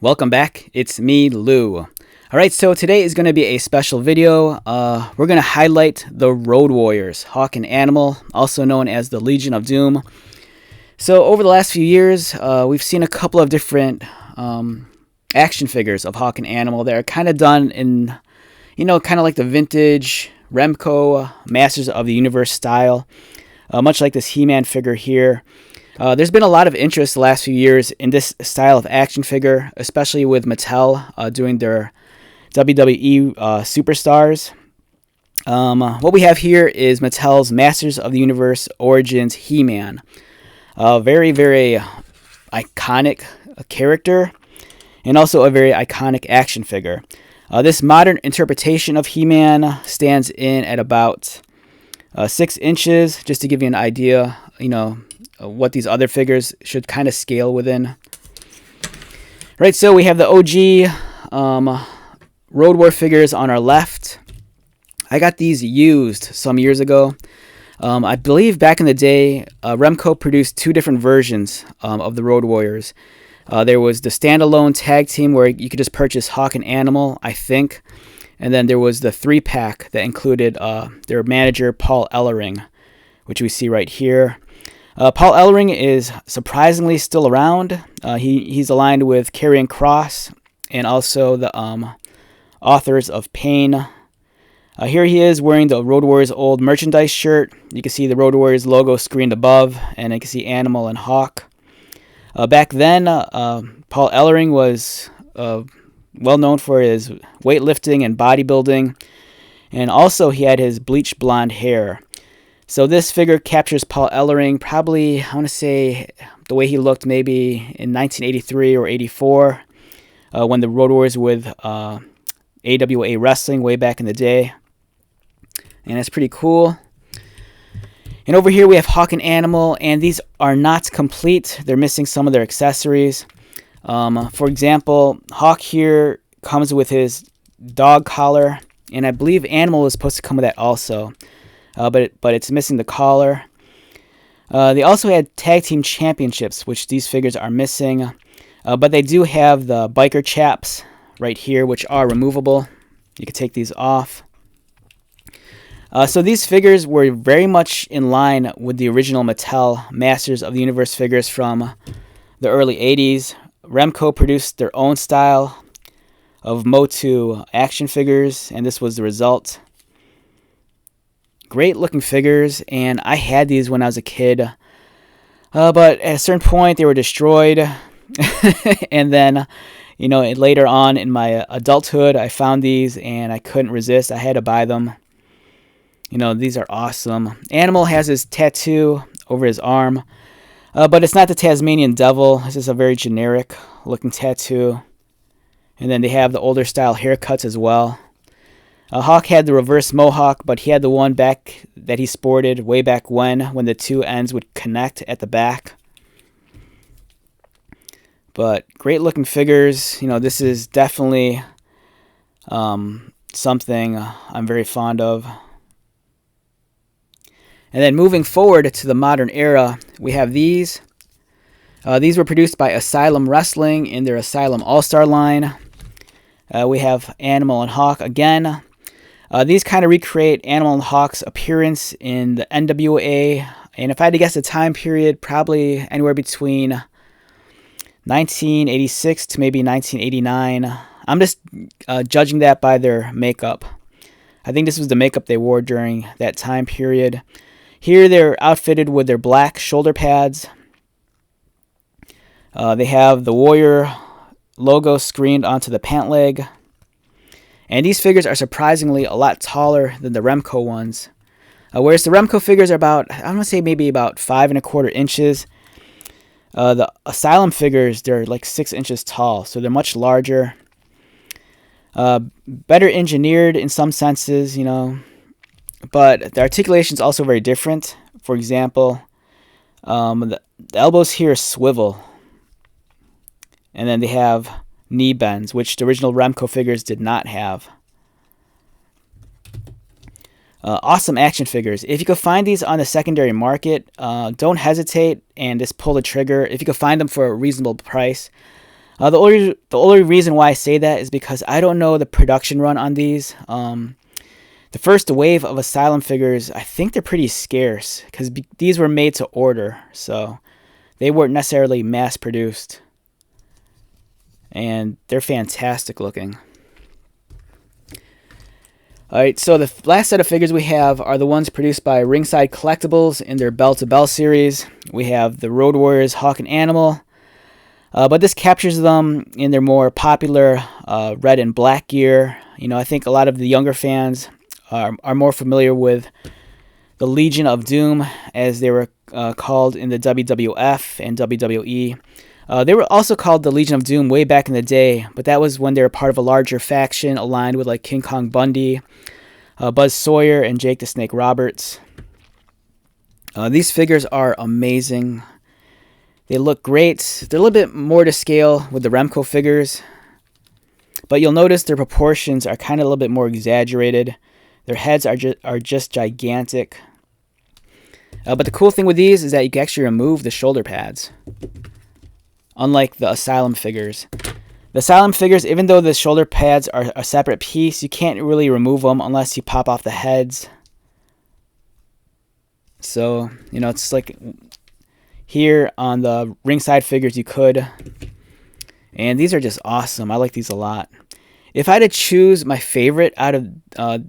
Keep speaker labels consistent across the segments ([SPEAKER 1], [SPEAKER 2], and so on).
[SPEAKER 1] Welcome back. It's me, Lou. Alright, so today is going to be a special video. We're going to highlight the Road Warriors, Hawk and Animal, also known as the Legion of Doom. So over the last few years, we've seen a couple of different action figures of Hawk and Animal that are kind of done in, kind of like the vintage Remco Masters of the Universe style, much like this He-Man figure here. There's been a lot of interest the last few years in this style of action figure, especially with Mattel doing their WWE Superstars. What we have here is Mattel's Masters of the Universe Origins He-Man. Very, very iconic character, and also a very iconic action figure. This modern interpretation of He-Man stands in at about 6 inches, just to give you an idea, what these other figures should kind of scale within. Right, so we have the OG Road War figures on our left. I got these used some years ago. I believe back in the day, Remco produced 2 different versions of the Road Warriors. There was the standalone tag team where you could just purchase Hawk and Animal, I think. And then there was the 3-pack that included their manager, Paul Ellering, which we see right here. Paul Ellering is surprisingly still around. He's aligned with Karrion Kross and also the authors of Pain. Here he is wearing the Road Warriors old merchandise shirt. You can see the Road Warriors logo screened above, and you can see Animal and Hawk. Back then, Paul Ellering was well known for his weightlifting and bodybuilding, and also he had his bleached blonde hair. So this figure captures Paul Ellering probably, I want to say, the way he looked maybe in 1983 or 84, when the Road Warriors with AWA Wrestling way back in the day. And it's pretty cool. And over here we have Hawk and Animal, and these are not complete. They're missing some of their accessories. For example, Hawk here comes with his dog collar, and I believe Animal is supposed to come with that also. But it's missing the collar. They also had tag team championships, which these figures are missing. But they do have the biker chaps right here, which are removable. You can take these off. So these figures were very much in line with the original Mattel Masters of the Universe figures from the early 80s. Remco produced their own style of Motu action figures, and this was the result. Great looking figures, and I had these when I was a kid, but at a certain point they were destroyed. And then, later on in my adulthood, I found these and I couldn't resist. I had to buy them. These are awesome. Animal has his tattoo over his arm, but it's not the Tasmanian Devil. This is a very generic looking tattoo. And then they have the older style haircuts as well. Hawk had the reverse mohawk, but he had the one back that he sported way back when the 2 ends would connect at the back. But great looking figures. This is definitely something I'm very fond of. And then moving forward to the modern era, we have these. These were produced by Asylum Wrestling in their Asylum All-Star line. We have Animal and Hawk again. These kind of recreate Animal and Hawk's appearance in the NWA. And if I had to guess a time period, probably anywhere between 1986 to maybe 1989. I'm just judging that by their makeup. I think this was the makeup they wore during that time period. Here they're outfitted with their black shoulder pads. They have the Warrior logo screened onto the pant leg. And these figures are surprisingly a lot taller than the Remco ones. Whereas the Remco figures are about, I want to say maybe about 5¼ inches. The Asylum figures, they're like 6 inches tall, so they're much larger. Better engineered in some senses, but the articulation is also very different. For example, the elbows here swivel. And then they have knee bends, which the original Remco figures did not have. Awesome action figures. If you could find these on the secondary market, don't hesitate and just pull the trigger. If you could find them for a reasonable price, The only reason why I say that is because I don't know the production run on these. The first wave of Asylum figures, I think they're pretty scarce because these were made to order, so they weren't necessarily mass produced. And they're fantastic looking. Alright, so the last set of figures we have are the ones produced by Ringside Collectibles in their Bell to Bell series. We have the Road Warriors Hawk and Animal, but this captures them in their more popular red and black gear. You know, I think a lot of the younger fans are more familiar with the Legion of Doom, as they were called in the WWF and WWE. They were also called the Legion of Doom way back in the day, but that was when they were part of a larger faction aligned with like King Kong Bundy, Buzz Sawyer, and Jake the Snake Roberts. These figures are amazing. They look great. They're a little bit more to scale with the Remco figures, but you'll notice their proportions are kind of a little bit more exaggerated. Their heads are just gigantic. But the cool thing with these is that you can actually remove the shoulder pads, unlike the Asylum figures. The Asylum figures, even though the shoulder pads are a separate piece, you can't really remove them unless you pop off the heads. So, you know, it's like here on the Ringside figures you could. And these are just awesome. I like these a lot. If I had to choose my favorite out of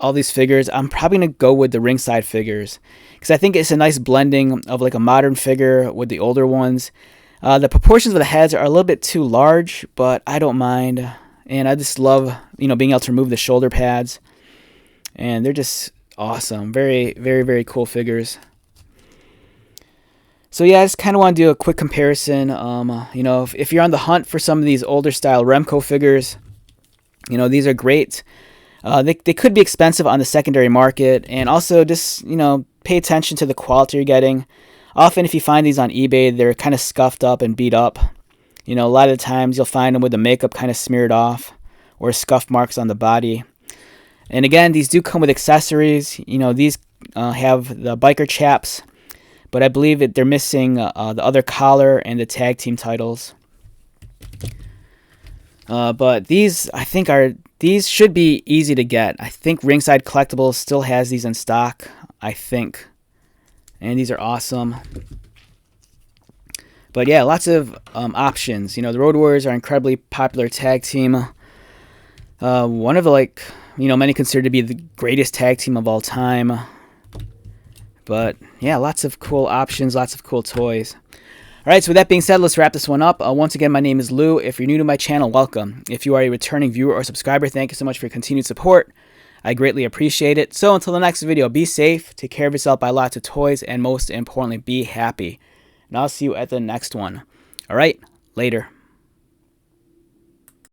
[SPEAKER 1] all these figures, I'm probably going to go with the Ringside figures, because I think it's a nice blending of like a modern figure with the older ones. The proportions of the heads are a little bit too large, but I don't mind. And I just love, you know, being able to remove the shoulder pads. And they're just awesome. Very, very, very cool figures. So yeah, I just kind of want to do a quick comparison. You know, if you're on the hunt for some of these older style Remco figures, you know, these are great. They could be expensive on the secondary market, and also just, you know, pay attention to the quality you're getting. Often if you find these on eBay, they're kind of scuffed up and beat up. You know, a lot of the times you'll find them with the makeup kind of smeared off or scuff marks on the body. And again, these do come with accessories. You know, these have the biker chaps, but I believe that they're missing the other collar and the tag team titles. But these, I think, these should be easy to get. I think Ringside Collectibles still has these in stock, I think. And these are awesome. But yeah, lots of options. You know, the Road Warriors are an incredibly popular tag team. One of the, like, you know, many consider to be the greatest tag team of all time. But yeah, lots of cool options, lots of cool toys. Alright, so with that being said, let's wrap this one up. Once again, my name is Lou. If you're new to my channel, welcome. If you are a returning viewer or subscriber, thank you so much for your continued support. I greatly appreciate it. So until the next video, be safe, take care of yourself, buy lots of toys, and most importantly, be happy. And I'll see you at the next one. Alright, later.